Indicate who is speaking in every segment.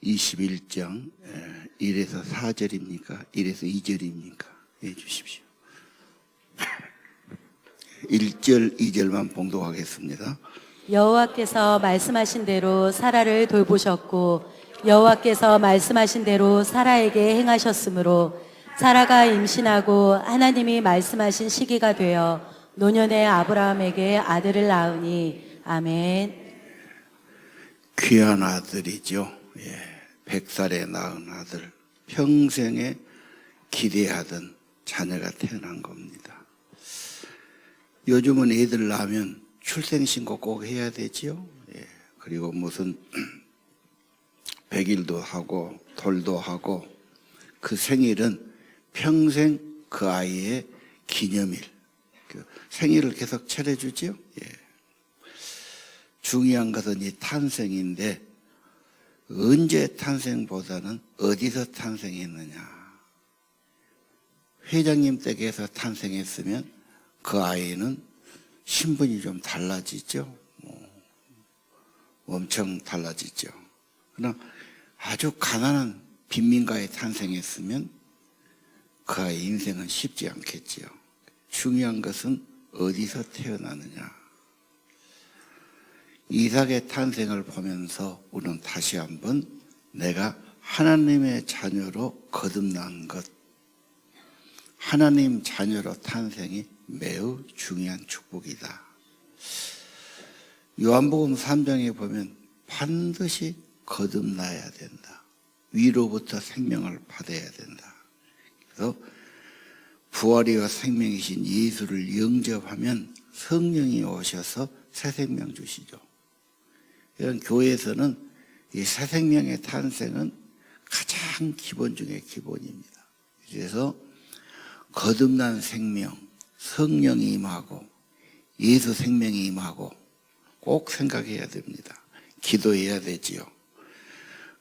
Speaker 1: 21장 1에서 4절입니까? 1에서 2절입니까? 해 주십시오. 1절, 2절만 봉독하겠습니다.
Speaker 2: 여호와께서 말씀하신 대로 사라를 돌보셨고 여호와께서 말씀하신 대로 사라에게 행하셨으므로 사라가 임신하고 하나님이 말씀하신 시기가 되어 노년의 아브라함에게 아들을 낳으니 아멘.
Speaker 1: 귀한 아들이죠. 100살에 낳은 아들, 평생에 기대하던 자녀가 태어난 겁니다. 요즘은 애들 낳으면 출생신고 꼭 해야 되지요. 그리고 무슨 100일도 하고 돌도 하고, 그 생일은 평생 그 아이의 기념일, 그 생일을 계속 차려주지요. 중요한 것은 이 탄생인데, 언제 탄생보다는 어디서 탄생했느냐. 회장님 댁에서 탄생했으면 그 아이는 신분이 좀 달라지죠. 엄청 달라지죠. 그러나 아주 가난한 빈민가에 탄생했으면 그 아이의 인생은 쉽지 않겠지요. 중요한 것은 어디서 태어나느냐. 이삭의 탄생을 보면서 우리는 다시 한번 내가 하나님의 자녀로 거듭난 것, 하나님 자녀로 탄생이 매우 중요한 축복이다. 요한복음 3장에 보면 반드시 거듭나야 된다. 위로부터 생명을 받아야 된다. 그래서 부활이와 생명이신 예수를 영접하면 성령이 오셔서 새 생명 주시죠. 이런 교회에서는 이 새 생명의 탄생은 가장 기본 중에 기본입니다. 그래서 거듭난 생명, 성령이 임하고 예수 생명이 임하고 꼭 생각해야 됩니다. 기도해야 되지요.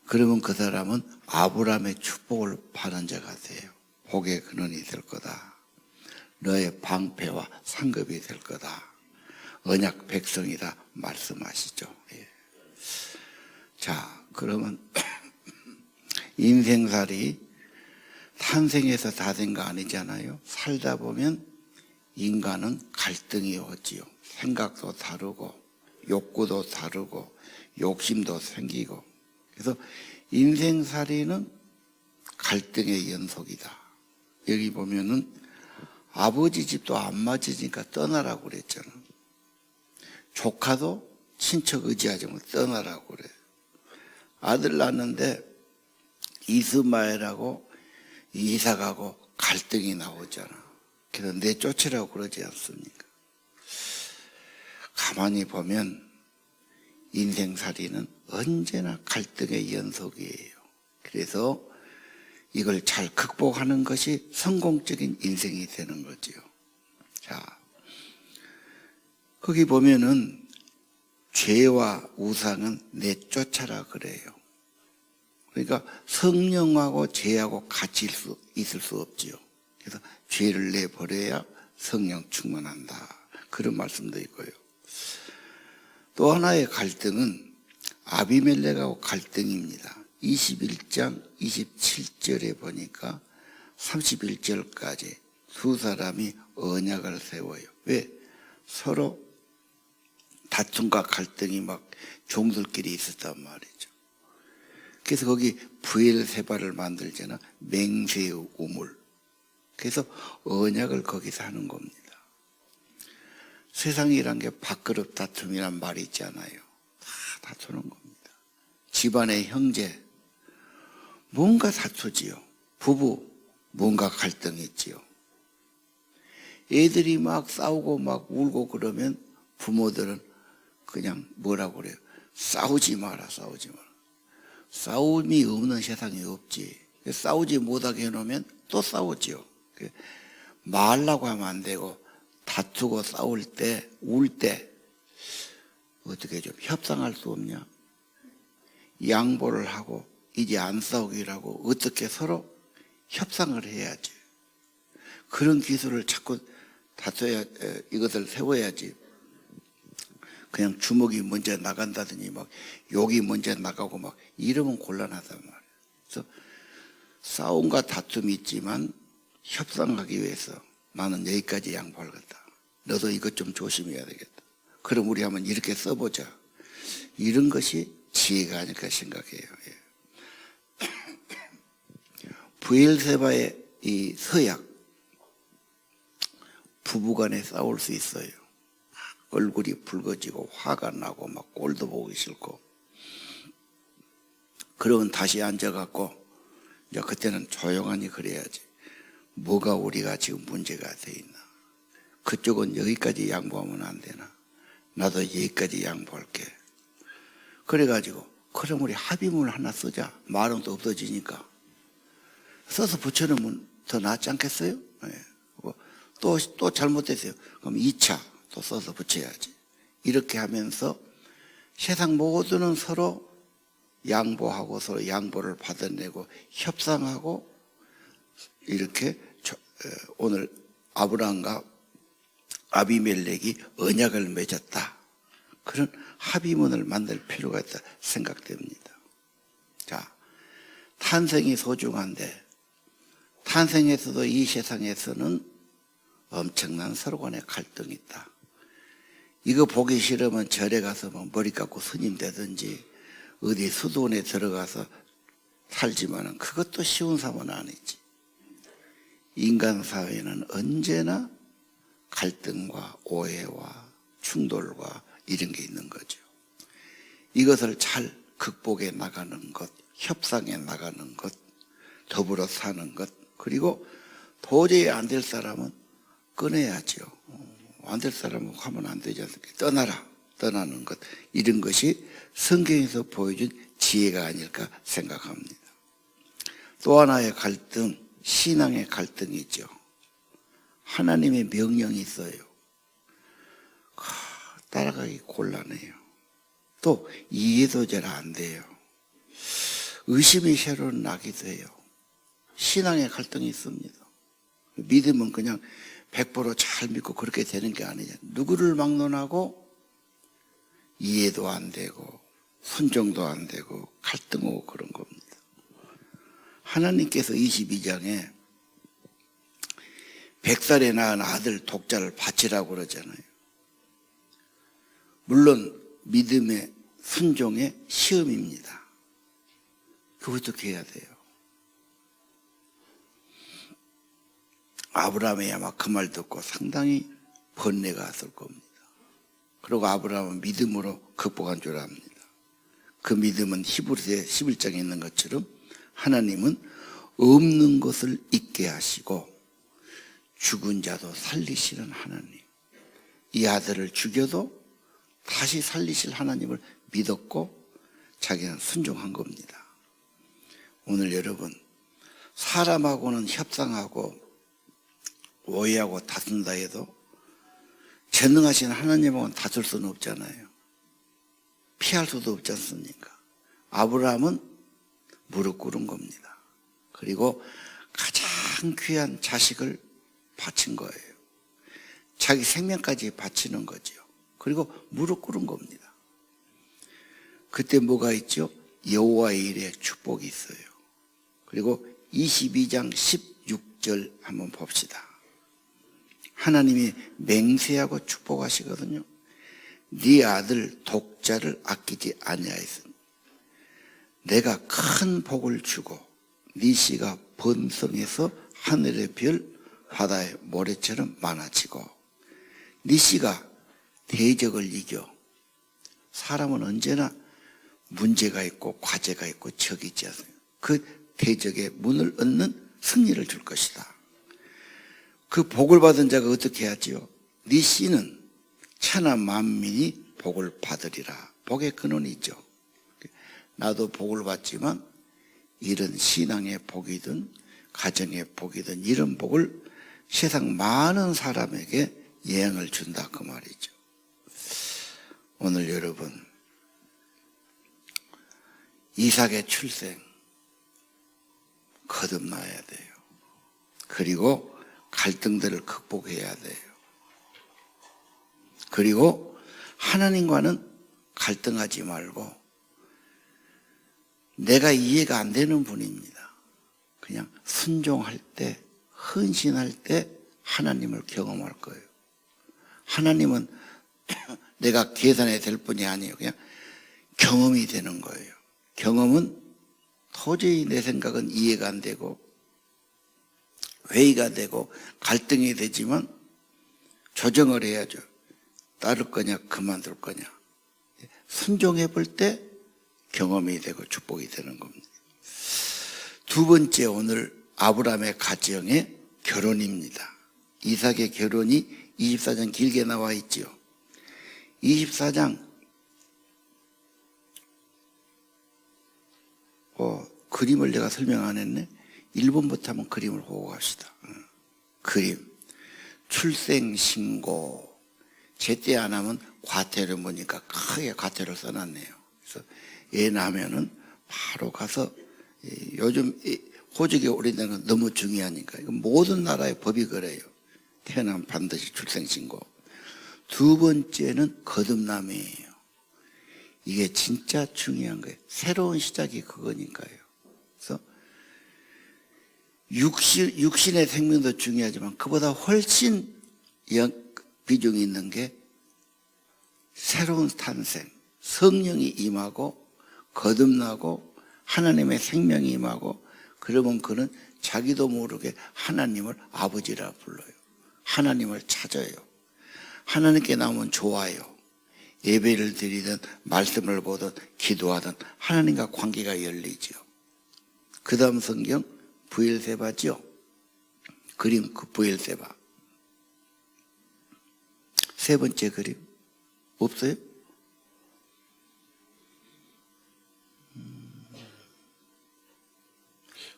Speaker 1: 그러면 그 사람은 아브라함의 축복을 받은 자가 돼요. 복의 근원이 될 거다. 너의 방패와 상급이 될 거다. 언약 백성이다 말씀하시죠. 자, 그러면 인생살이 탄생해서 다 된 거 아니잖아요. 살다 보면 인간은 갈등이 오지요. 생각도 다르고 욕구도 다르고 욕심도 생기고. 그래서 인생살이는 갈등의 연속이다. 여기 보면은 아버지 집도 안 맞으니까 떠나라고 그랬잖아. 조카도 친척 의지하지 못 떠나라고 그래. 아들 낳는데 이스마엘하고 이삭하고 갈등이 나오잖아. 그래서 내쫓으라고 그러지 않습니까? 가만히 보면 인생살이는 언제나 갈등의 연속이에요. 그래서 이걸 잘 극복하는 것이 성공적인 인생이 되는 거지요. 자, 거기 보면은 죄와 우상은 내쫓아라 그래요. 그러니까 성령하고 죄하고 같이 있을 수 없지요. 그래서 죄를 내버려야 성령 충만한다. 그런 말씀도 있고요. 또 하나의 갈등은 아비멜렉하고 갈등입니다. 21장 27절에 보니까 31절까지 두 사람이 언약을 세워요. 왜? 서로 다툼과 갈등이 막 종들끼리 있었단 말이죠. 그래서 거기 부엘세바를 만들잖아. 맹세의 우물. 그래서 언약을 거기서 하는 겁니다. 세상이란 게 밥그릇 다툼이란 말이 있잖아요. 다 다투는 겁니다. 집안의 형제 뭔가 다투지요. 부부 뭔가 갈등이 있지요. 애들이 막 싸우고 막 울고 그러면 부모들은 그냥 뭐라고 그래요? 싸우지 마라, 싸우지 마라. 싸움이 없는 세상이 없지. 싸우지 못하게 해놓으면 또 싸우지요. 말라고 하면 안 되고 다투고 싸울 때, 울 때 어떻게 좀 협상할 수 없냐? 양보를 하고 이제 안 싸우기로 하고 어떻게 서로 협상을 해야지. 그런 기술을 자꾸 다퉈야, 이것을 세워야지. 그냥 주먹이 먼저 나간다더니 막 욕이 먼저 나가고 막 이러면 곤란하단 말이에요. 그래서 싸움과 다툼이 있지만 협상하기 위해서 나는 여기까지 양보하겠다. 너도 이것 좀 조심해야 되겠다. 그럼 우리 한번 이렇게 써보자. 이런 것이 지혜가 아닐까 생각해요. 예. 브엘세바의 이 서약, 부부간에 싸울 수 있어요. 얼굴이 붉어지고 화가 나고 막 꼴도 보기 싫고. 그러면 다시 앉아갖고 이제 그때는 조용하니 그래야지. 뭐가 우리가 지금 문제가 돼 있나. 그쪽은 여기까지 양보하면 안 되나. 나도 여기까지 양보할게. 그래가지고 그럼 우리 합의문을 하나 쓰자. 말은 또 없어지니까. 써서 붙여놓으면 더 낫지 않겠어요? 네. 또 잘못됐어요. 그럼 2차 또 써서 붙여야지. 이렇게 하면서 세상 모두는 서로 양보하고 서로 양보를 받아내고 협상하고 이렇게 오늘 아브라함과 아비멜렉이 언약을 맺었다. 그런 합의문을 만들 필요가 있다 생각됩니다. 자, 탄생이 소중한데 탄생에서도 이 세상에서는 엄청난 서로 간의 갈등이 있다. 이거 보기 싫으면 절에 가서 뭐 머리 깎고 스님 되든지 어디 수도원에 들어가서 살지만은 그것도 쉬운 삶은 아니지. 인간 사회는 언제나 갈등과 오해와 충돌과 이런 게 있는 거죠. 이것을 잘 극복해 나가는 것, 협상해 나가는 것, 더불어 사는 것, 그리고 도저히 안 될 사람은 끊어야죠. 안 될 사람은 하면 안 되지 않습니까? 떠나는 것, 이런 것이 성경에서 보여준 지혜가 아닐까 생각합니다. 또 하나의 갈등, 신앙의 갈등이 있죠. 하나님의 명령이 있어요. 따라가기 곤란해요. 또 이해도 잘 안 돼요. 의심이 새로 나기도 해요. 신앙의 갈등이 있습니다. 믿음은 그냥 100%잘 믿고 그렇게 되는 게 아니냐. 누구를 막론하고 이해도 안 되고 순종도 안 되고 갈등하고 그런 겁니다. 하나님께서 22장에 100살에 낳은 아들 독자를 바치라고 그러잖아요. 물론 믿음의 순종의 시험입니다. 그것도 해야 돼요. 아브라함이 아마 그 말 듣고 상당히 번뇌가 왔을 겁니다. 그리고 아브라함은 믿음으로 극복한 줄 압니다. 그 믿음은 히브리서 11장에 있는 것처럼 하나님은 없는 것을 있게 하시고 죽은 자도 살리시는 하나님, 이 아들을 죽여도 다시 살리실 하나님을 믿었고 자기는 순종한 겁니다. 오늘 여러분, 사람하고는 협상하고 오해하고 다툰다 해도 전능하신 하나님하고는 다툴 수는 없잖아요. 피할 수도 없지 않습니까? 아브라함은 무릎 꿇은 겁니다. 그리고 가장 귀한 자식을 바친 거예요. 자기 생명까지 바치는 거죠. 그리고 무릎 꿇은 겁니다. 그때 뭐가 있죠? 여호와의 일에 축복이 있어요. 그리고 22장 16절 한번 봅시다. 하나님이 맹세하고 축복하시거든요. 네 아들 독자를 아끼지 아니하였으니 내가 큰 복을 주고 네 씨가 번성해서 하늘의 별 바다의 모래처럼 많아지고 네 씨가 대적을 이겨. 사람은 언제나 문제가 있고 과제가 있고 적이 있지 않습니까? 그 대적의 문을 얻는 승리를 줄 것이다. 그 복을 받은 자가 어떻게 하지요? 네 씨는 천하 만민이 복을 받으리라. 복의 근원이 있죠. 나도 복을 받지만 이런 신앙의 복이든 가정의 복이든 이런 복을 세상 많은 사람에게 예양을 준다 그 말이죠. 오늘 여러분, 이삭의 출생 거듭나야 돼요. 그리고 갈등들을 극복해야 돼요. 그리고 하나님과는 갈등하지 말고 내가 이해가 안 되는 분입니다. 그냥 순종할 때, 헌신할 때 하나님을 경험할 거예요. 하나님은 내가 계산해야 될 뿐이 아니에요. 그냥 경험이 되는 거예요. 경험은 도저히 내 생각은 이해가 안 되고 회의가 되고 갈등이 되지만 조정을 해야죠. 따를 거냐 그만둘 거냐. 순종해 볼 때 경험이 되고 축복이 되는 겁니다. 두 번째, 오늘 아브라함의 가정의 결혼입니다. 이삭의 결혼이 24장 길게 나와 있지요. 24장 그림을 내가 설명 안 했네. 1번부터 한번 그림을 보고 갑시다. 그림. 출생신고. 제때 안 하면 과태료 보니까 크게 과태료를 써놨네요. 그래서 애 낳으면은 바로 가서, 요즘 호적이 오래된 건 너무 중요하니까. 이거 모든 나라의 법이 그래요. 태어나면 반드시 출생신고. 두 번째는 거듭남이에요. 이게 진짜 중요한 거예요. 새로운 시작이 그거니까요. 그래서 육신의 생명도 중요하지만 그보다 훨씬 비중이 있는 게 새로운 탄생, 성령이 임하고 거듭나고 하나님의 생명이 임하고, 그러면 그는 자기도 모르게 하나님을 아버지라 불러요. 하나님을 찾아요. 하나님께 나오면 좋아요. 예배를 드리든 말씀을 보든 기도하든 하나님과 관계가 열리죠. 그 다음 성경 브엘세바죠. 그림 그 브엘세바. 세 번째 그림 없어요?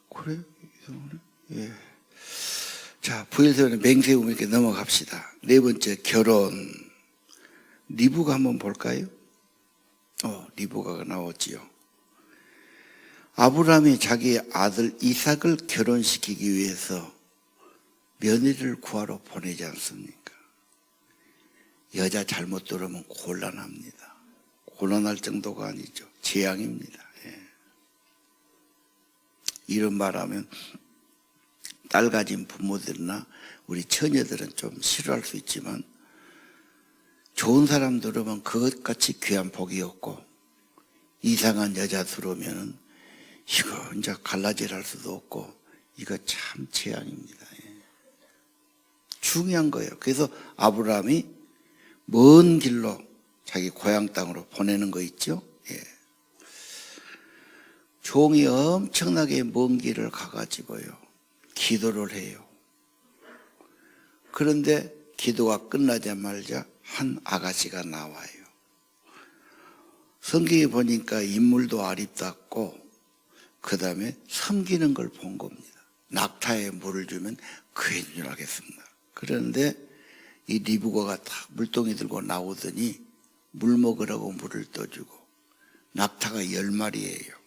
Speaker 1: 그래요? 이상하네. 예. 자, 브엘세바는 맹세우면 이렇게 넘어갑시다. 네 번째 결혼. 리브가 한번 볼까요? 리브가가 나왔지요. 아브라함이 자기의 아들 이삭을 결혼시키기 위해서 며느리를 구하러 보내지 않습니까? 여자 잘못 들으면 곤란합니다. 곤란할 정도가 아니죠. 재앙입니다. 예. 이런 말하면 딸 가진 부모들이나 우리 처녀들은 좀 싫어할 수 있지만, 좋은 사람 들으면 그것같이 귀한 복이 없고, 이상한 여자 들어오면은 이거 이제 갈라질 수도 없고, 이거 참 재앙입니다. 예. 중요한 거예요. 그래서 아브라함이 먼 길로 자기 고향 땅으로 보내는 거 있죠. 예. 종이 엄청나게 먼 길을 가가지고요, 기도를 해요. 그런데 기도가 끝나자마자 한 아가씨가 나와요. 성경에 보니까 인물도 아름답고 그 다음에 섬기는 걸 본 겁니다. 낙타에 물을 주면 그인 줄 알겠습니다. 그런데 이 리브가가 딱 물동이 들고 나오더니 물 먹으라고 물을 떠주고, 낙타가 10마리예요.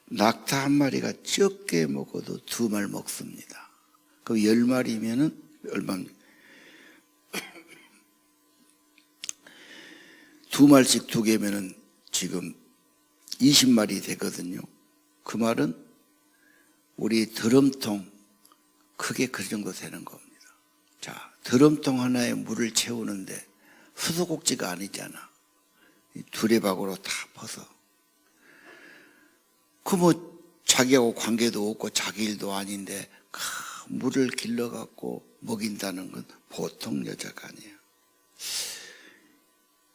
Speaker 1: 낙타 한 마리가 적게 먹어도 2말 먹습니다. 그럼 10마리면은 얼마입니까? 2말씩 2개면은 지금 20마리 되거든요. 그 말은 우리 드럼통 크게 그 정도 되는 겁니다. 자, 드럼통 하나에 물을 채우는데 수도꼭지가 아니잖아. 두레박으로 다 퍼서. 그 뭐 자기하고 관계도 없고 자기 일도 아닌데 물을 길러갖고 먹인다는 건 보통 여자가 아니에요.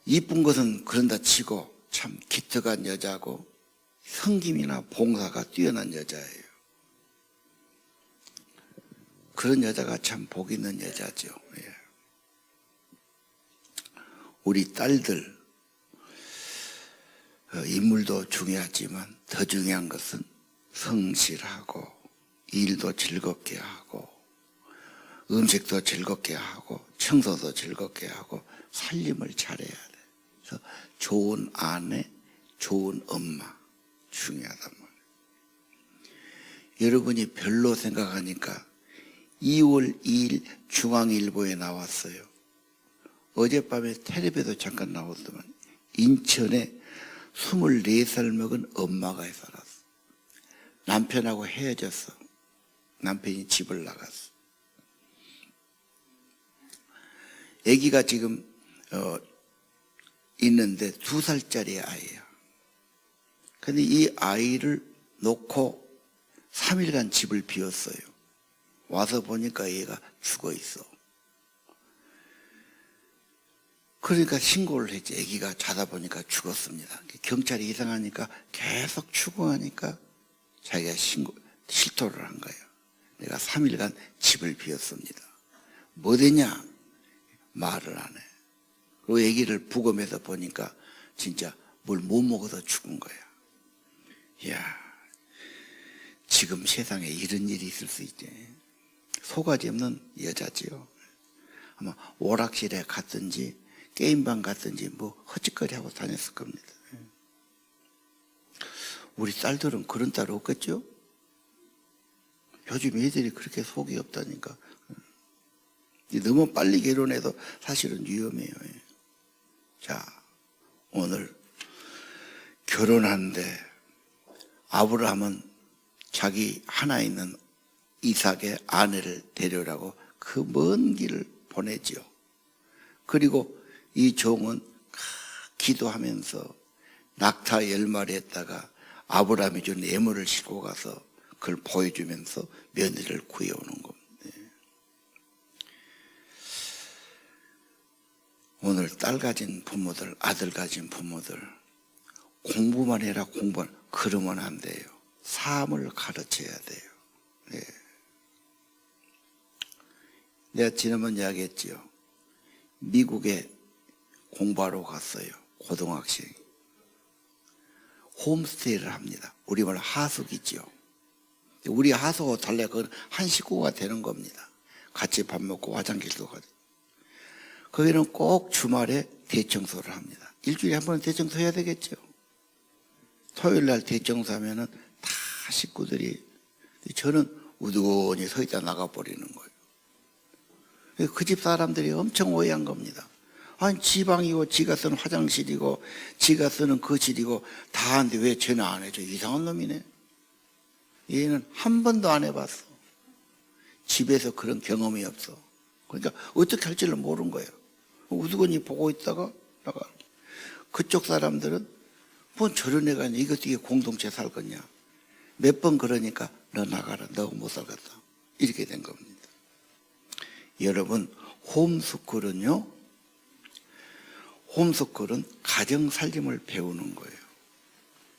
Speaker 1: 이쁜 것은 그런다 치고 참 기특한 여자고 성김이나 봉사가 뛰어난 여자예요. 그런 여자가 참 복 있는 여자죠. 예. 우리 딸들 인물도 중요하지만 더 중요한 것은 성실하고 일도 즐겁게 하고 음식도 즐겁게 하고 청소도 즐겁게 하고 살림을 잘해야 돼. 그래서 좋은 아내, 좋은 엄마 중요하단 말이에요. 여러분이 별로 생각하니까 2월 2일 중앙일보에 나왔어요. 어젯밤에 텔레비에도 잠깐 나왔더만 인천에 24살 먹은 엄마가 살았어. 남편하고 헤어졌어. 남편이 집을 나갔어. 아기가 지금 있는데 2살짜리 아이야. 근데 이 아이를 놓고 3일간 집을 비웠어요. 와서 보니까 얘가 죽어 있어. 그러니까 신고를 했지. 아기가 자다 보니까 죽었습니다. 경찰이 이상하니까 계속 추궁하니까 자기가 실토를 한 거예요. 내가 3일간 집을 비웠습니다. 뭐 되냐? 말을 안 해. 그리고 아기를 부검해서 보니까 진짜 뭘 못 먹어서 죽은 거야. 이야, 지금 세상에 이런 일이 있을 수 있지. 속아지 없는 여자지요. 아마 오락실에 갔든지 게임방 갔든지 뭐 헛짓거리 하고 다녔을 겁니다. 우리 딸들은 그런 딸 없겠죠? 요즘 애들이 그렇게 속이 없다니까. 너무 빨리 결혼해도 사실은 위험해요. 자, 오늘 결혼하는데 아브라함은 자기 하나 있는 이삭의 아내를 데려오라고 그 먼 길을 보내지요. 그리고 이 종은 기도하면서 낙타 10마리에다가 아브라함이 준 예물을 싣고 가서 그걸 보여주면서 며느리를 구해오는 겁니다. 오늘 딸 가진 부모들, 아들 가진 부모들, 공부만 해라, 공부만. 그러면 안 돼요. 삶을 가르쳐야 돼요. 네. 내가 지난번 이야기했지요. 미국에 공부하러 갔어요. 고등학생. 홈스테이를 합니다. 우리말 하숙이지요. 우리 하숙하고 달래 그건 한 식구가 되는 겁니다. 같이 밥 먹고 화장실도 가고. 거기는 꼭 주말에 대청소를 합니다. 일주일에 한 번은 대청소해야 되겠죠. 토요일 날 대청소하면은 다 식구들이, 저는 우두커니 서 있다 나가버리는 거예요. 그 집 사람들이 엄청 오해한 겁니다. 아니, 지방이고, 지가 쓰는 화장실이고, 지가 쓰는 거실이고, 다 하는데 왜 쟤는 안 해줘? 이상한 놈이네. 얘는 한 번도 안 해봤어. 집에서 그런 경험이 없어. 그러니까 어떻게 할지를 모르는 거예요. 우두커니 보고 있다가 나가. 그쪽 사람들은 뭐 저런 애가 이거 어떻게 공동체 살겠냐. 몇 번 그러니까 너 나가라. 너 못 살겠다. 이렇게 된 겁니다. 여러분, 홈스쿨은요, 홈스쿨은 가정 살림을 배우는 거예요.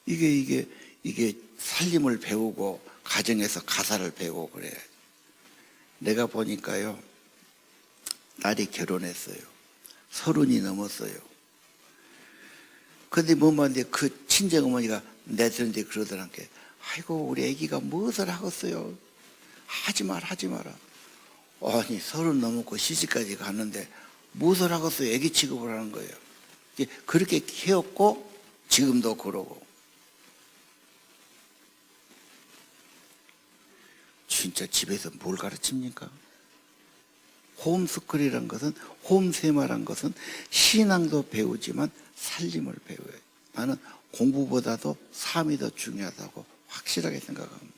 Speaker 1: 이게 살림을 배우고 가정에서 가사를 배우고 그래요. 내가 보니까요, 딸이 결혼했어요. 30이 넘었어요. 근데 뭐만데 그 친정어머니가 내들는데 그러더란게, 아이고 우리 애기가 무엇을 하겠어요. 하지 마라. 아니 30 넘었고 시집까지 갔는데 무엇을 하겠어요. 애기 취급을 하는 거예요. 그렇게 키웠고 지금도 그러고. 진짜 집에서 뭘 가르칩니까? 홈스쿨이란 것은, 홈세마란 것은 신앙도 배우지만 살림을 배워요. 나는 공부보다도 삶이 더 중요하다고 확실하게 생각합니다.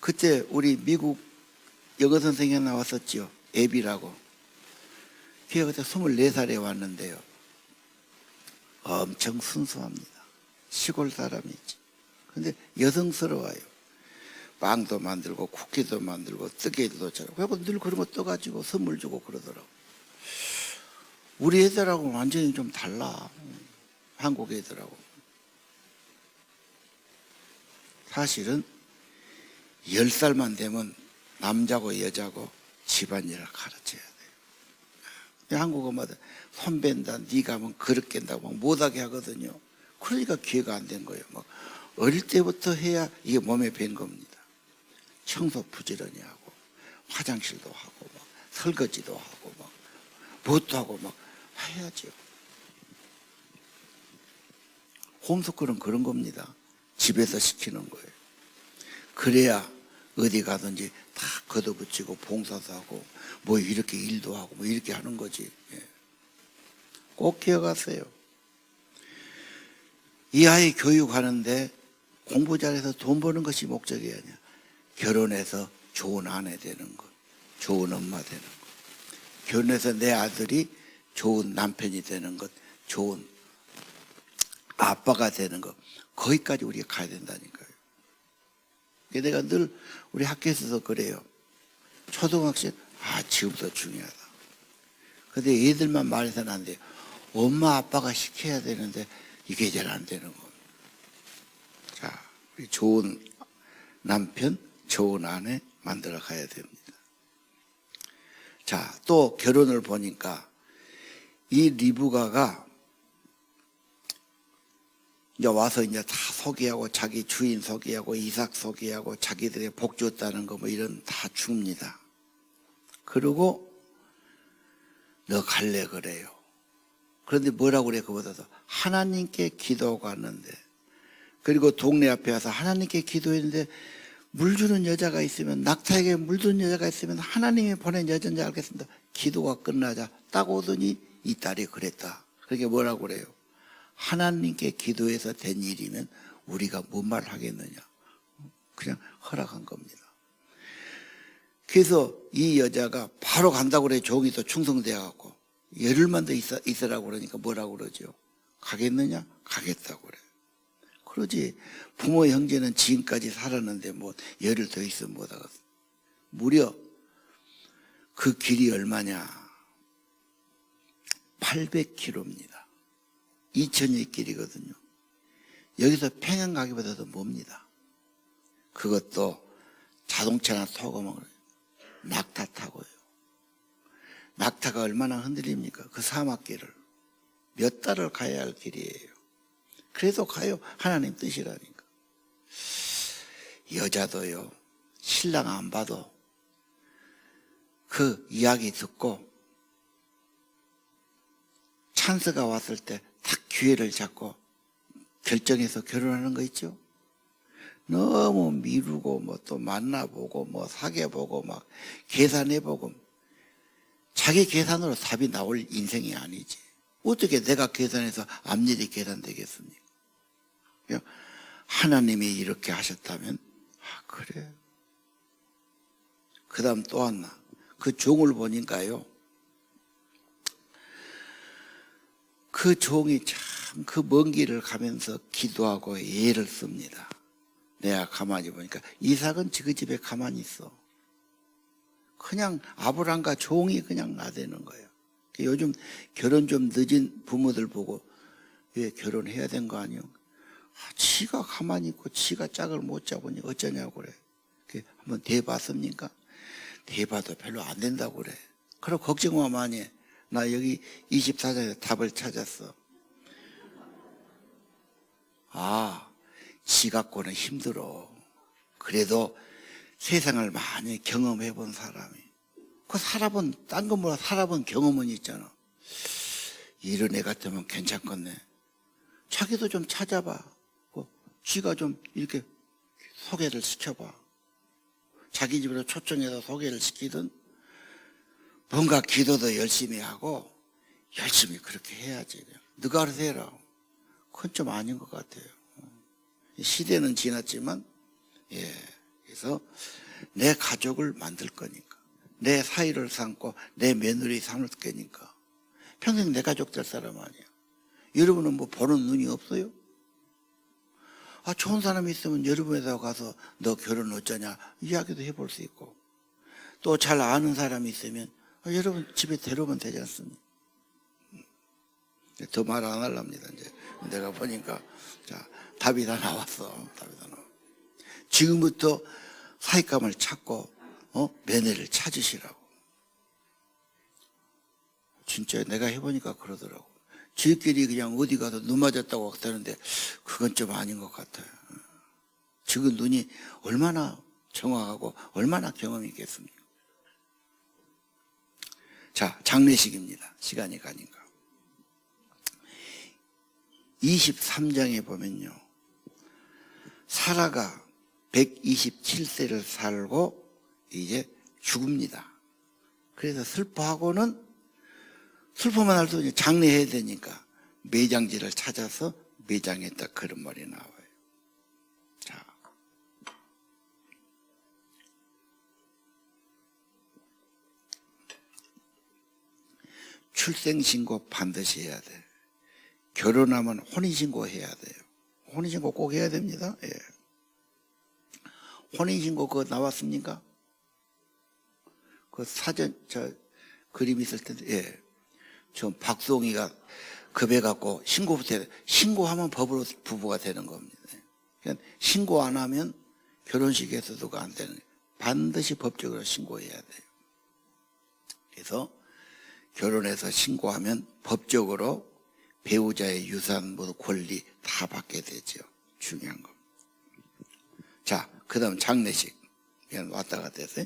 Speaker 1: 그때 우리 미국 영어 선생님이 나왔었지요. 애비라고. 걔가 그때 24살에 왔는데요. 엄청 순수합니다. 시골 사람이지. 근데 여성스러워요. 빵도 만들고 쿠키도 만들고 뜨개도 잘하고. 그래서 늘 그런 거 떠가지고 선물 주고 그러더라고. 우리 애들하고는 완전히 좀 달라. 한국 애들하고. 사실은 10살만 되면 남자고 여자고 집안일을 가르쳐야 돼요. 한국 엄마들 손 뺀다, 네가 하면 그릇 깬다고 막 못하게 하거든요. 그러니까 기회가 안 된 거예요. 막 어릴 때부터 해야 이게 몸에 밴 겁니다. 청소 부지런히 하고, 화장실도 하고, 막 설거지도 하고, 막 뭣도 하고 막 해야죠. 홈스쿨은 그런 겁니다. 집에서 시키는 거예요. 그래야 어디 가든지 다 걷어붙이고 봉사도 하고 뭐 이렇게 일도 하고 뭐 이렇게 하는 거지. 예. 꼭 기억하세요. 이 아이 교육하는데 공부 잘해서 돈 버는 것이 목적이 아니야. 결혼해서 좋은 아내 되는 것, 좋은 엄마 되는 것, 결혼해서 내 아들이 좋은 남편이 되는 것, 좋은 아빠가 되는 것, 거기까지 우리가 가야 된다니까요. 내가 늘 우리 학교에서도 그래요. 초등학생, 지금부터 중요하다. 근데 애들만 말해서는 안 돼요. 엄마 아빠가 시켜야 되는데 이게 잘 안 되는 겁니다. 자, 우리 좋은 남편, 좋은 아내 만들어 가야 됩니다. 자, 또 결혼을 보니까 이 리브가가 이제 와서 이제 다 소개하고 자기 주인 소개하고 이삭 소개하고 자기들의 복 줬다는 거 뭐 이런 다 줍니다. 그리고 너 갈래 그래요. 그런데 뭐라고 그래? 그보다도 하나님께 기도하고 왔는데, 그리고 동네 앞에 와서 하나님께 기도했는데 물 주는 여자가 있으면, 낙타에게 물 주는 여자가 있으면 하나님이 보낸 여자인지 알겠습니다. 기도가 끝나자 딱 오더니 이 딸이 그랬다. 그게 뭐라고 그래요? 하나님께 기도해서 된 일이면 우리가 뭔 말 하겠느냐. 그냥 허락한 겁니다. 그래서 이 여자가 바로 간다고 그래. 종이 또 충성되어 갖고 열흘만 더 있으라고 그러니까 뭐라고 그러죠? 가겠느냐? 가겠다고 그래. 그러지. 부모 형제는 지금까지 살았는데 뭐 열흘 더 있으면 못 하겠어. 무려 그 길이 얼마냐? 800km입니다. 2000리 길이거든요. 여기서 평양 가기보다도 멉니다. 그것도 자동차나 타고 낙타 타고요. 낙타가 얼마나 흔들립니까? 그 사막길을 몇 달을 가야 할 길이에요. 그래도 가요. 하나님 뜻이라니까. 여자도요, 신랑 안 봐도 그 이야기 듣고 찬스가 왔을 때 딱 기회를 잡고 결정해서 결혼하는 거 있죠? 너무 미루고 뭐 또 만나보고 뭐 사귀어보고 막 계산해보고, 자기 계산으로 답이 나올 인생이 아니지. 어떻게 내가 계산해서 앞일이 계산되겠습니까? 하나님이 이렇게 하셨다면 그래. 그 다음 또 하나, 그 종을 보니까요, 그 종이 참 그 먼 길을 가면서 기도하고 애를 씁니다. 내가 가만히 보니까 이삭은 지그 집에 가만히 있어. 그냥 아브람과 종이 그냥 나대는 거예요. 요즘 결혼 좀 늦은 부모들 보고 왜 결혼해야 된 거 아니요? 지가 가만히 있고 지가 짝을 못 잡으니 어쩌냐고 그래. 한번 대봤습니까? 대봐도 별로 안 된다고 그래. 그럼 걱정만 많이 해. 나 여기 24장에서 답을 찾았어. 지 갖고는 힘들어. 그래도 세상을 많이 경험해 본 사람이, 그 살아본, 딴 것보다 살아본 경험은 있잖아. 이런 애 같으면 괜찮겠네. 자기도 좀 찾아봐. 지가 좀 이렇게 소개를 시켜봐. 자기 집으로 초청해서 소개를 시키든 뭔가 기도도 열심히 하고 열심히 그렇게 해야지. 너가 알아서 해라. 그건 좀 아닌 것 같아요. 시대는 지났지만, 그래서 내 가족을 만들 거니까, 내 사위를 삼고 내 며느리 삼을 거니까 평생 내 가족 될 사람 아니야. 여러분은 뭐 보는 눈이 없어요? 좋은 사람이 있으면 여러분에다 가서 너 결혼 어쩌냐 이야기도 해볼 수 있고, 또 잘 아는 사람이 있으면 여러분 집에 데려오면 되지 않습니까? 더 말 안 하랍니다. 이제 내가 보니까 자, 답이 다 나왔어. 답이 다 나왔어. 지금부터 사익감을 찾고 며느리를 찾으시라고. 진짜 내가 해보니까 그러더라고. 지들끼리 그냥 어디 가서 눈 맞았다고 하는데 그건 좀 아닌 것 같아요. 지금 눈이 얼마나 정확하고 얼마나 경험이 있겠습니까? 자, 장례식입니다. 시간이 가니까. 23장에 보면요, 사라가 127세를 살고 이제 죽습니다. 그래서 슬퍼하고는 슬퍼만 할 수 없이 장례해야 되니까 매장지를 찾아서 매장했다, 그런 말이 나와요. 자, 출생신고 반드시 해야 돼. 결혼하면 혼인신고 해야 돼요. 혼인신고 꼭 해야 됩니다. 예. 혼인신고 그거 나왔습니까? 그 사전 그림 있을 텐데, 예. 저 박송이가 급해갖고 신고하면 법으로 부부가 되는 겁니다. 그러니까 신고 안 하면 결혼식에서도 안 되는 거예요. 반드시 법적으로 신고해야 돼요. 그래서 결혼해서 신고하면 법적으로 배우자의 유산, 모두 권리 다 받게 되죠. 중요한 거. 자, 그 다음 장례식. 왔다 갔다 했어요.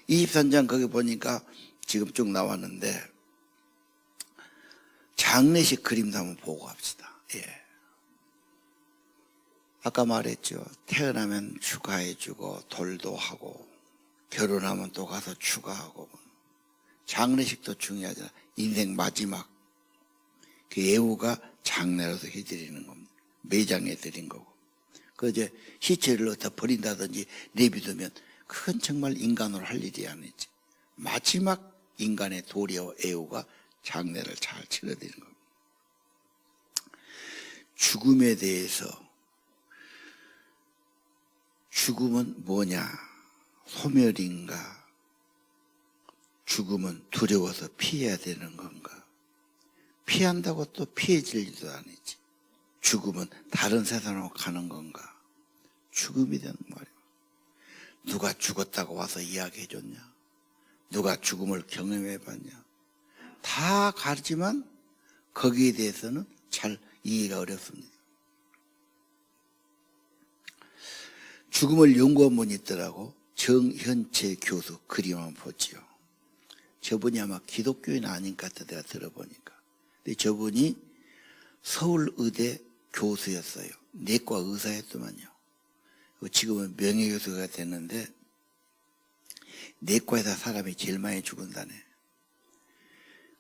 Speaker 1: 23장 거기 보니까 지금 쭉 나왔는데, 장례식 그림도 한번 보고 합시다. 예. 아까 말했죠. 태어나면 축하해주고, 돌도 하고, 결혼하면 또 가서 축하하고, 장례식도 중요하잖아. 인생 마지막. 그 예우가 장례로서 해드리는 겁니다. 매장해드린 거고. 그 이제 시체를 어디다 버린다든지 내비두면 그건 정말 인간으로 할 일이 아니지. 마지막 인간의 도리와 애우가 장례를 잘 치러드리는 겁니다. 죽음에 대해서, 죽음은 뭐냐? 소멸인가? 죽음은 두려워서 피해야 되는 건가? 피한다고 또 피해질 일도 아니지. 죽음은 다른 세상으로 가는 건가? 죽음이 되는 말이야. 누가 죽었다고 와서 이야기해 줬냐? 누가 죽음을 경험해 봤냐? 다 가르지만 거기에 대해서는 잘 이해가 어렵습니다. 죽음을 연구한 분이 있더라고. 정현채 교수 그림 한번 보지요. 저분이 아마 기독교인 아닌 것 같아, 내가 들어보니까. 근데 저분이 서울의대 교수였어요. 내과 의사였더만요. 지금은 명예교수가 됐는데 내과에서 사람이 제일 많이 죽은다네.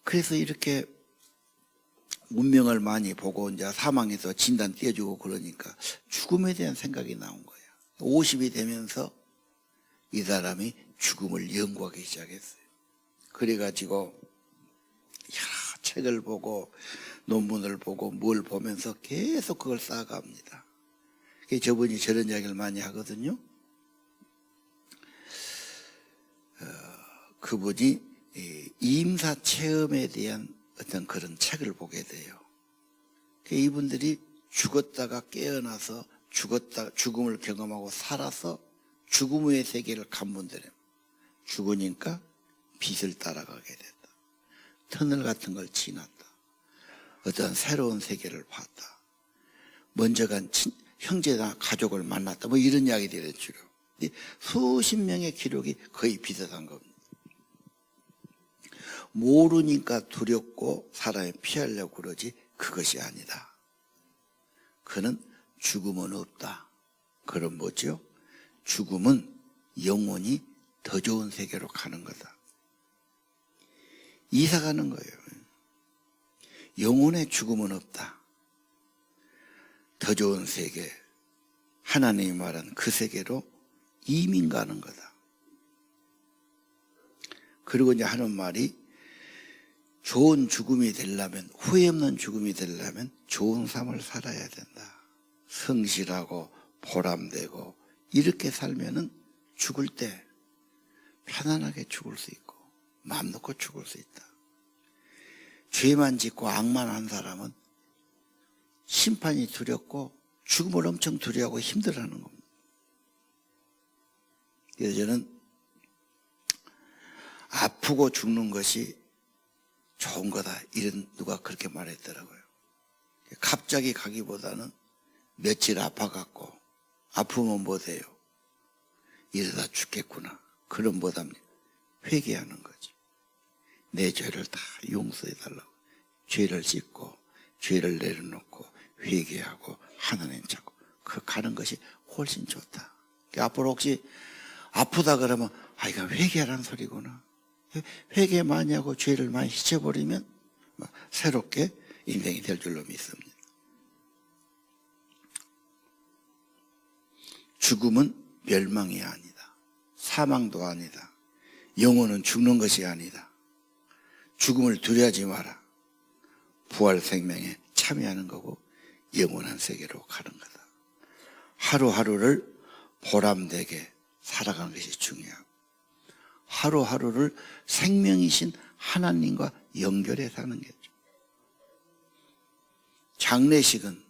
Speaker 1: 그래서 이렇게 운명을 많이 보고 이제 사망해서 진단 띄워주고 그러니까 죽음에 대한 생각이 나온 거예요. 50이 되면서 이 사람이 죽음을 연구하기 시작했어요. 그래가지고 여러 책을 보고 논문을 보고 뭘 보면서 계속 그걸 쌓아갑니다. 저분이 저런 이야기를 많이 하거든요. 그분이 임사 체험에 대한 어떤 그런 책을 보게 돼요. 이분들이 죽었다가 깨어나서 죽음을 경험하고 살아서 죽음의 세계를 간분들해요. 죽으니까 빛을 따라가게 됐다. 터널 같은 걸 지났다. 어떤 새로운 세계를 봤다. 먼저 간 형제나 가족을 만났다. 뭐 이런 이야기들이 주로. 수십 명의 기록이 거의 비슷한 겁니다. 모르니까 두렵고 사람이 피하려고 그러지 그것이 아니다. 그는 죽음은 없다. 그럼 뭐죠? 죽음은 영혼이 더 좋은 세계로 가는 거다. 이사 가는 거예요. 영혼의 죽음은 없다. 더 좋은 세계, 하나님이 말한 그 세계로 이민 가는 거다. 그리고 이제 하는 말이 좋은 죽음이 되려면, 후회 없는 죽음이 되려면 좋은 삶을 살아야 된다. 성실하고 보람되고 이렇게 살면은 죽을 때 편안하게 죽을 수 있고 마음 놓고 죽을 수 있다. 죄만 짓고 악만 한 사람은 심판이 두렵고 죽음을 엄청 두려워하고 힘들어하는 겁니다. 그래서 저는 아프고 죽는 것이 좋은 거다, 이런 누가 그렇게 말했더라고요. 갑자기 가기보다는 며칠 아파갖고 아프면 못해요. 이러다 죽겠구나, 그런 보담 회개하는 거지. 내 죄를 다 용서해달라고 죄를 씻고 죄를 내려놓고 회개하고 하나님 찾고 그 가는 것이 훨씬 좋다. 앞으로 혹시 아프다 그러면 이거 회개하라는 소리구나. 회개 많이 하고 죄를 많이 씻어버리면 새롭게 인생이 될 줄로 믿습니다. 죽음은 멸망이 아니다. 사망도 아니다. 영혼은 죽는 것이 아니다. 죽음을 두려워하지 마라. 부활 생명에 참여하는 거고 영원한 세계로 가는 거다. 하루하루를 보람되게 살아가는 것이 중요하고 하루하루를 생명이신 하나님과 연결해 사는 거죠. 장례식은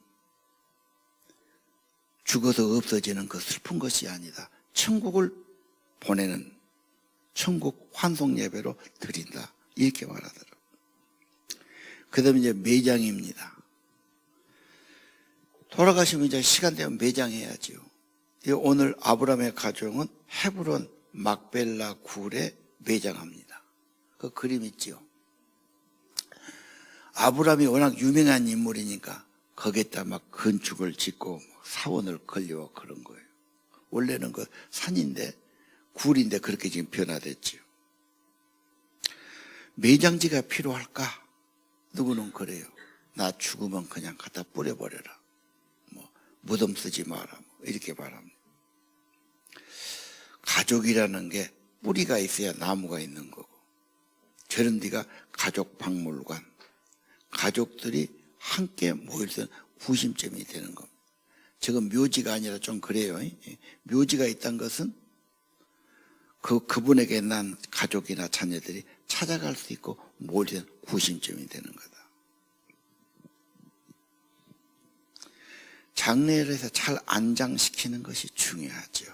Speaker 1: 죽어서 없어지는 그 슬픈 것이 아니다. 천국을 보내는 천국 환송 예배로 드린다. 이렇게 말하더라고요. 그 다음에 이제 매장입니다. 돌아가시면 이제 시간 되면 매장해야죠. 오늘 아브라함의 가정은 헤브론 막벨라 굴에 매장합니다. 그 그림 있지요. 아브라함이 워낙 유명한 인물이니까 거기에다 막 건축을 짓고 사원을 걸려 그런 거예요. 원래는 그 산인데 굴인데 그렇게 지금 변화됐지요. 매장지가 필요할까? 누구는 그래요. 나 죽으면 그냥 갖다 뿌려버려라. 무덤 쓰지 마라. 이렇게 말합니다. 가족이라는 게 뿌리가 있어야 나무가 있는 거고 저런 데가 가족 박물관, 가족들이 함께 모일 수 있는 구심점이 되는 겁니다. 지금 묘지가 아니라 좀 그래요. 묘지가 있다는 것은 그분에게 난 가족이나 자녀들이 찾아갈 수 있고 모일 수 있는 구심점이 되는 거다. 장례를 해서 잘 안장시키는 것이 중요하죠.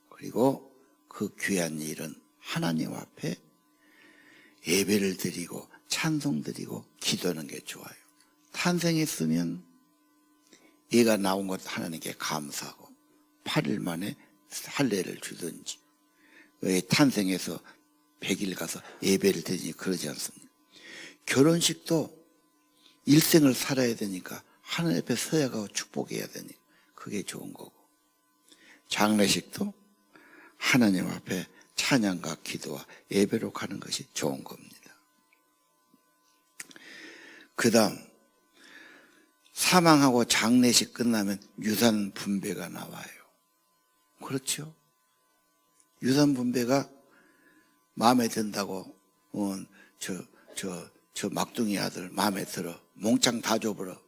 Speaker 1: 그리고 그 귀한 일은 하나님 앞에 예배를 드리고 찬송 드리고 기도하는 게 좋아요. 탄생했으면 얘가 나온 것 하나님께 감사하고 8일 만에 할례를 주든지 왜 탄생해서 100일 가서 예배를 드리니 그러지 않습니다. 결혼식도 일생을 살아야 되니까 하나님 앞에 서야 가고 축복해야 되니까 그게 좋은 거고 장례식도 하나님 앞에 찬양과 기도와 예배로 가는 것이 좋은 겁니다. 그 다음 사망하고 장례식 끝나면 유산 분배가 나와요. 그렇죠? 유산 분배가 마음에 든다고 저 막둥이 아들 마음에 들어 몽창 다 줘버려.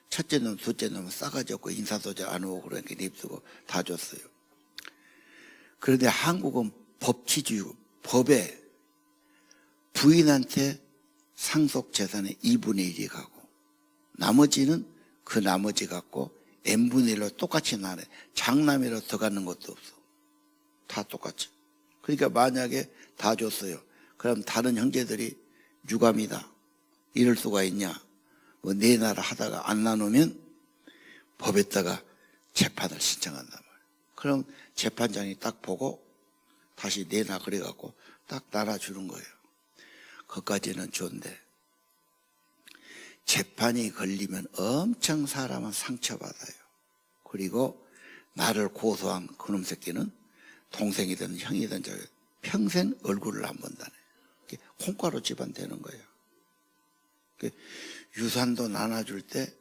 Speaker 1: 첫째 놈, 둘째 놈은 싸가지 없고 인사도잘 안 오고 그러니까 립쓰고 다 줬어요. 그런데 한국은 법치주의고 법에 부인한테 상속 재산의 2분의 1이 가고 나머지는 그 나머지 갖고 n분의 1로 똑같이 나눠. 장남이라도 더 갖는 것도 없어. 다 똑같이. 그러니까 만약에 다 줬어요. 그럼 다른 형제들이 유감이다. 이럴 수가 있냐. 내 나라 하다가 안 나누면 법에다가 재판을 신청한단 말이에요. 그럼 재판장이 딱 보고 다시 내놔 그래갖고 딱 나눠주는 거예요. 그것까지는 좋은데 재판이 걸리면 엄청 사람은 상처받아요. 그리고 나를 고소한 그놈 새끼는 동생이든 형이든 평생 얼굴을 안 본다네. 콩가루 집안 되는 거예요. 유산도 나눠줄 때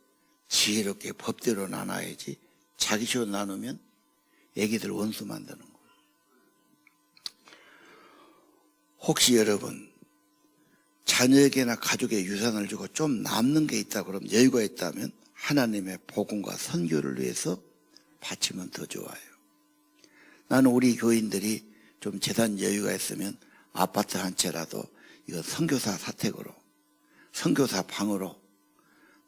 Speaker 1: 지혜롭게 법대로 나눠야지 자기 식으로 나누면 애기들 원수 만드는 거예요. 혹시 여러분 자녀에게나 가족에 유산을 주고 좀 남는 게 있다 그러면 여유가 있다면 하나님의 복음과 선교를 위해서 바치면 더 좋아요. 나는 우리 교인들이 좀 재산 여유가 있으면 아파트 한 채라도 이거 선교사 사택으로 선교사 방으로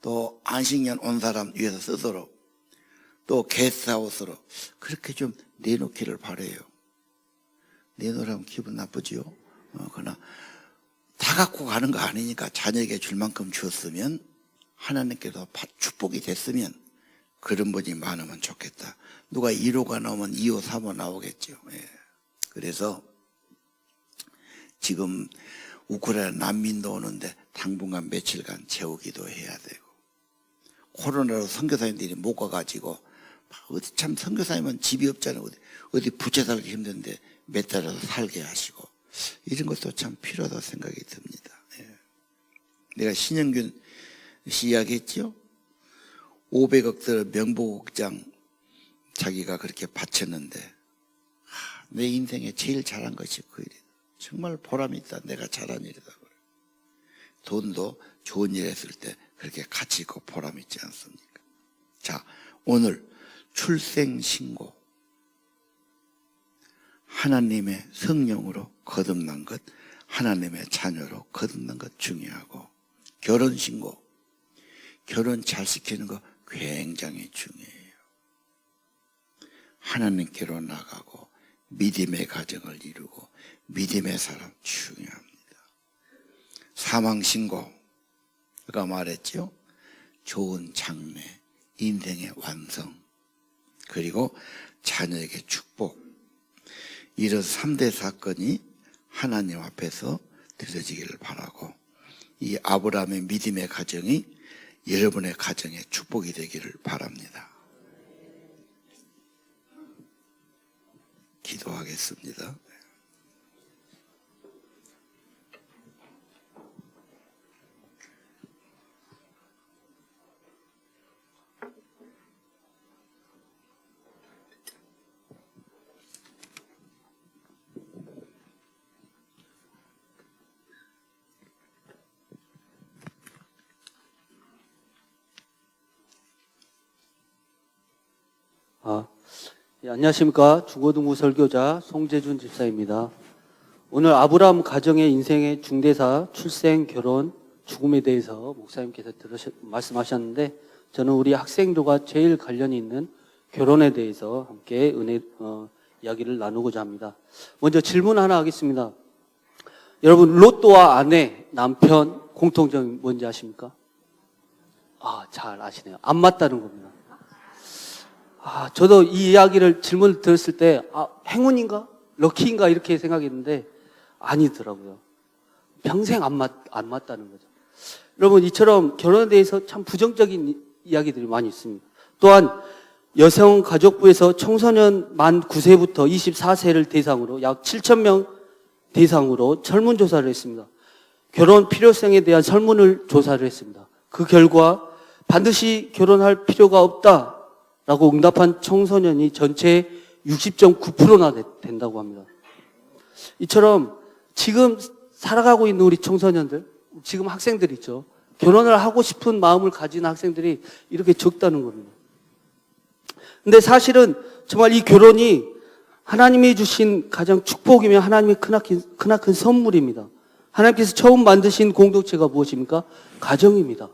Speaker 1: 또 안식년 온 사람 위해서 쓰도록 또 게스트하우스로 그렇게 좀 내놓기를 바라요. 내놓으라면 기분 나쁘지요. 그러나 다 갖고 가는 거 아니니까 자녀에게 줄 만큼 줬으면 하나님께서 축복이 됐으면 그런 분이 많으면 좋겠다. 누가 1호가 나오면 2호, 3호 나오겠죠. 예. 그래서 지금 우크라이나 난민도 오는데 당분간 며칠간 재우기도 해야 되고 코로나로 선교사님들이 못 가가지고 어디 참 선교사님은 집이 없잖아요. 어디 부채 살기 힘든데 몇 달이라도 살게 하시고 이런 것도 참 필요하다고 생각이 듭니다. 예. 내가 신영균 씨 이야기했죠. 500억 들어 명보국장 자기가 그렇게 바쳤는데 내 인생에 제일 잘한 것이 그 일이다. 정말 보람이 있다. 내가 잘한 일이다. 돈도 좋은 일 했을 때 그렇게 가치 있고 보람 있지 않습니까? 자, 오늘 출생신고, 하나님의 성령으로 거듭난 것, 하나님의 자녀로 거듭난 것 중요하고, 결혼신고, 결혼 잘 시키는 거 굉장히 중요해요. 하나님께로 나가고 믿음의 가정을 이루고 믿음의 사람 중요합니다. 사망신고, 아까 말했죠. 좋은 장래, 인생의 완성, 그리고 자녀에게 축복, 이런 3대 사건이 하나님 앞에서 드려지기를 바라고, 이 아브라함의 믿음의 가정이 여러분의 가정에 축복이 되기를 바랍니다. 기도하겠습니다.
Speaker 3: 안녕하십니까. 중고등부 설교자 송재준 집사입니다. 오늘 아브라함 가정의 인생의 중대사, 출생, 결혼, 죽음에 대해서 목사님께서 말씀하셨는데, 저는 우리 학생들과 제일 관련이 있는 결혼에 대해서 함께 이야기를 나누고자 합니다. 먼저 질문 하나 하겠습니다. 여러분, 로또와 아내, 남편 공통점이 뭔지 아십니까? 잘 아시네요. 안 맞다는 겁니다. 저도 이 이야기를 질문을 들었을 때, 행운인가? 럭키인가? 이렇게 생각했는데, 아니더라고요. 평생 안 맞다는 거죠. 여러분, 이처럼 결혼에 대해서 참 부정적인 이야기들이 많이 있습니다. 또한, 여성가족부에서 청소년 만 9세부터 24세를 대상으로 약 7,000명 대상으로 설문조사를 했습니다. 결혼 필요성에 대한 설문을 조사를 했습니다. 그 결과, 반드시 결혼할 필요가 없다 라고 응답한 청소년이 전체 60.9%나 된다고 합니다. 이처럼 지금 살아가고 있는 우리 청소년들, 지금 학생들 있죠. 결혼을 하고 싶은 마음을 가진 학생들이 이렇게 적다는 겁니다. 근데 사실은 정말 이 결혼이 하나님이 주신 가장 축복이며 하나님의 크나큰 선물입니다. 하나님께서 처음 만드신 공동체가 무엇입니까? 가정입니다.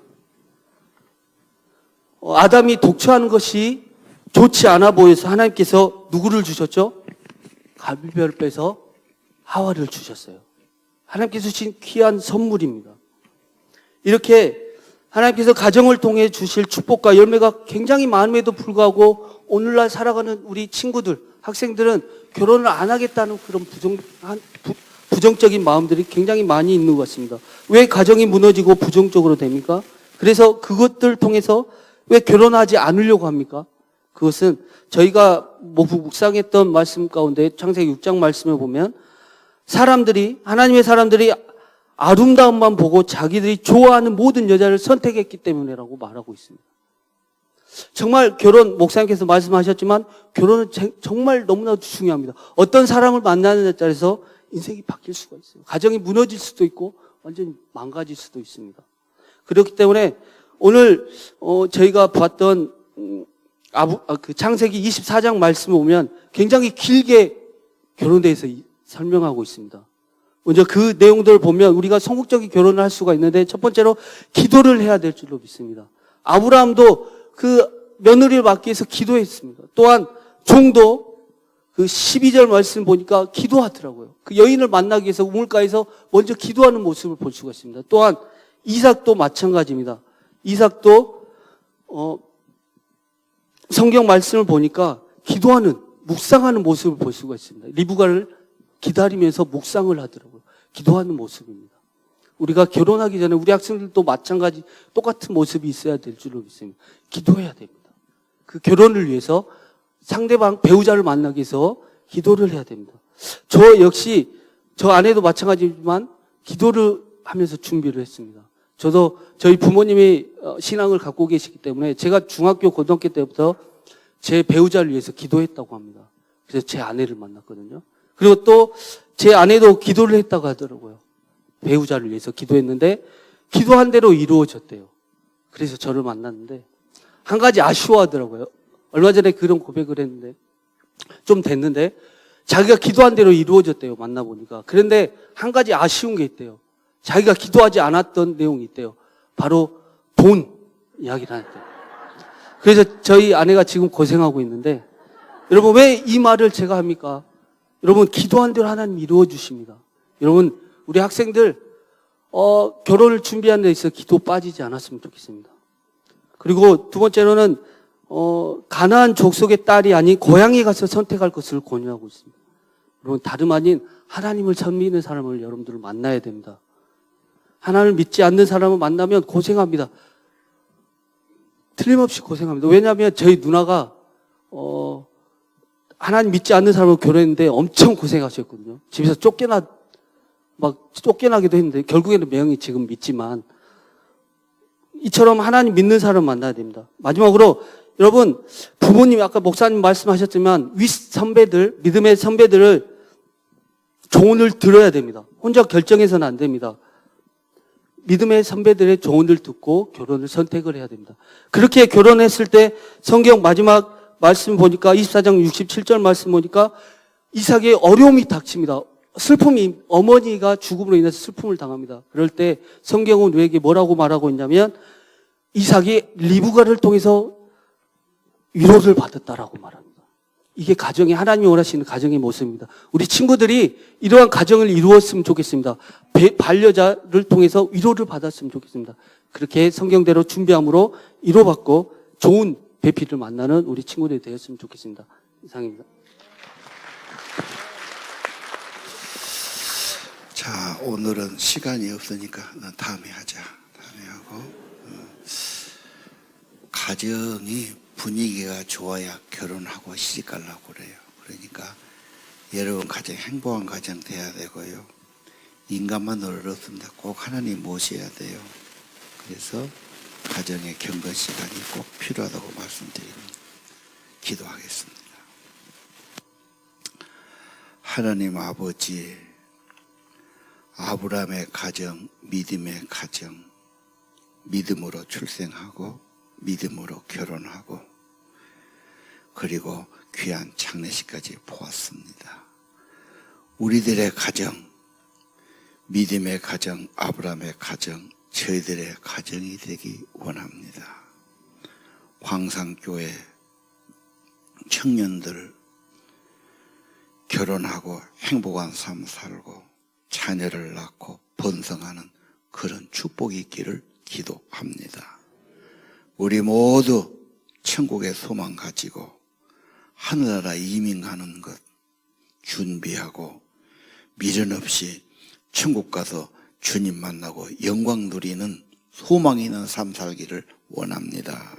Speaker 3: 아담이 독초하는 것이 좋지 않아 보여서 하나님께서 누구를 주셨죠? 갈비뼈를 빼서 하와를 주셨어요. 하나님께서 주신 귀한 선물입니다. 이렇게 하나님께서 가정을 통해 주실 축복과 열매가 굉장히 많음에도 불구하고 오늘날 살아가는 우리 친구들, 학생들은 결혼을 안 하겠다는 그런 부정적인 마음들이 굉장히 많이 있는 것 같습니다. 왜 가정이 무너지고 부정적으로 됩니까? 그래서 그것들 통해서 왜 결혼하지 않으려고 합니까? 그것은 저희가 묵상했던 말씀 가운데 창세기 6장 말씀을 보면 하나님의 사람들이 아름다움만 보고 자기들이 좋아하는 모든 여자를 선택했기 때문이라고 말하고 있습니다. 정말 목사님께서 말씀하셨지만 결혼은 정말 너무나도 중요합니다. 어떤 사람을 만나느냐에 따라서 인생이 바뀔 수가 있어요. 가정이 무너질 수도 있고 완전히 망가질 수도 있습니다. 그렇기 때문에 오늘 저희가 봤던 그 창세기 24장 말씀을 보면 굉장히 길게 결혼에 대해서 설명하고 있습니다. 먼저 그 내용들을 보면 우리가 성국적인 결혼을 할 수가 있는데 첫 번째로 기도를 해야 될 줄로 믿습니다. 아브라함도 그 며느리를 맡기 위해서 기도했습니다. 또한 종도 그 12절 말씀 보니까 기도하더라고요. 그 여인을 만나기 위해서 우물가에서 먼저 기도하는 모습을 볼 수가 있습니다. 또한 이삭도 마찬가지입니다. 이삭도 성경 말씀을 보니까 기도하는, 묵상하는 모습을 볼 수가 있습니다. 리브가를 기다리면서 묵상을 하더라고요. 기도하는 모습입니다. 우리가 결혼하기 전에 우리 학생들도 마찬가지 똑같은 모습이 있어야 될 줄로 믿습니다. 기도해야 됩니다. 그 결혼을 위해서 상대방 배우자를 만나기 위해서 기도를 해야 됩니다. 저 역시 저 아내도 마찬가지지만 기도를 하면서 준비를 했습니다. 저도 저희 부모님이 신앙을 갖고 계시기 때문에 제가 중학교, 고등학교 때부터 제 배우자를 위해서 기도했다고 합니다. 그래서 제 아내를 만났거든요. 그리고 또 제 아내도 기도를 했다고 하더라고요. 배우자를 위해서 기도했는데 기도한 대로 이루어졌대요. 그래서 저를 만났는데 한 가지 아쉬워하더라고요. 얼마 전에 그런 고백을 했는데 좀 됐는데 자기가 기도한 대로 이루어졌대요. 만나보니까. 그런데 한 가지 아쉬운 게 있대요. 자기가 기도하지 않았던 내용이 있대요. 바로 돈 이야기를 하는데. 그래서 저희 아내가 지금 고생하고 있는데 여러분 왜 이 말을 제가 합니까? 여러분 기도한 대로 하나님 이루어 주십니다. 여러분 우리 학생들 결혼을 준비하는 데 있어서 기도 빠지지 않았으면 좋겠습니다. 그리고 두 번째로는 가나안 족속의 딸이 아닌 고향에 가서 선택할 것을 권유하고 있습니다. 여러분 다름 아닌 하나님을 믿는 사람을 여러분들을 만나야 됩니다. 하나님을 믿지 않는 사람을 만나면 고생합니다. 틀림없이 고생합니다. 왜냐하면 저희 누나가 하나님 믿지 않는 사람을 결혼했는데 엄청 고생하셨거든요. 집에서 쫓겨나기도 했는데 결국에는 명이 지금 믿지만 이처럼 하나님 믿는 사람 만나야 됩니다. 마지막으로 여러분 부모님이 아까 목사님 말씀하셨지만 윗 선배들, 믿음의 선배들을 조언을 들어야 됩니다. 혼자 결정해서는 안 됩니다. 믿음의 선배들의 조언을 듣고 결혼을 선택을 해야 됩니다. 그렇게 결혼했을 때 성경 마지막 말씀 보니까 24장 67절 말씀 보니까 이삭의 어려움이 닥칩니다. 슬픔이 어머니가 죽음으로 인해서 슬픔을 당합니다. 그럴 때 성경은 우리에게 뭐라고 말하고 있냐면 이삭이 리브가를 통해서 위로를 받았다라고 말합니다. 이게 가정이 하나님이 원하시는 가정의 모습입니다. 우리 친구들이 이러한 가정을 이루었으면 좋겠습니다. 반려자를 통해서 위로를 받았으면 좋겠습니다. 그렇게 성경대로 준비함으로 위로받고 좋은 배필을 만나는 우리 친구들이 되었으면 좋겠습니다. 이상입니다.
Speaker 1: 자, 오늘은 시간이 없으니까 다음에 하자. 다음에 하고 가정이 분위기가 좋아야 결혼하고 시집가려고 그래요. 그러니까 여러분 가정 행복한 가정 돼야 되고요. 인간만으로 없습니다. 꼭 하나님 모셔야 돼요. 그래서 가정의 경건 시간이 꼭 필요하다고 말씀드립니다. 기도하겠습니다. 하나님 아버지, 아브라함의 가정, 믿음의 가정, 믿음으로 출생하고 믿음으로 결혼하고 그리고 귀한 장례식까지 보았습니다. 우리들의 가정, 믿음의 가정, 아브라함의 가정, 저희들의 가정이 되기 원합니다. 황상교회 청년들 결혼하고 행복한 삶 살고 자녀를 낳고 번성하는 그런 축복이 있기를 기도합니다. 우리 모두 천국의 소망 가지고 하늘나라 이민하는 것 준비하고 미련 없이 천국 가서 주님 만나고 영광 누리는 소망 있는 삶 살기를 원합니다.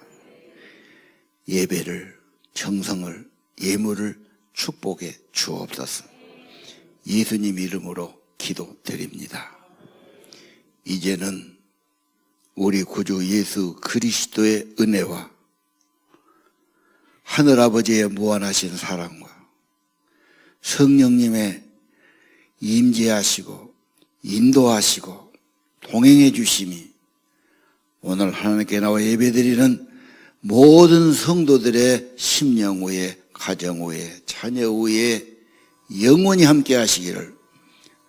Speaker 1: 예배를, 정성을, 예물을 축복해 주옵소서. 예수님 이름으로 기도드립니다. 이제는 우리 구주 예수 그리스도의 은혜와 하늘아버지의 무한하신 사랑과 성령님의 임재하시고 인도하시고 동행해 주심이 오늘 하나님께 나와 예배드리는 모든 성도들의 심령 위에 가정 위에 자녀 위에 영원히 함께 하시기를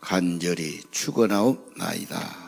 Speaker 1: 간절히 축원하옵나이다.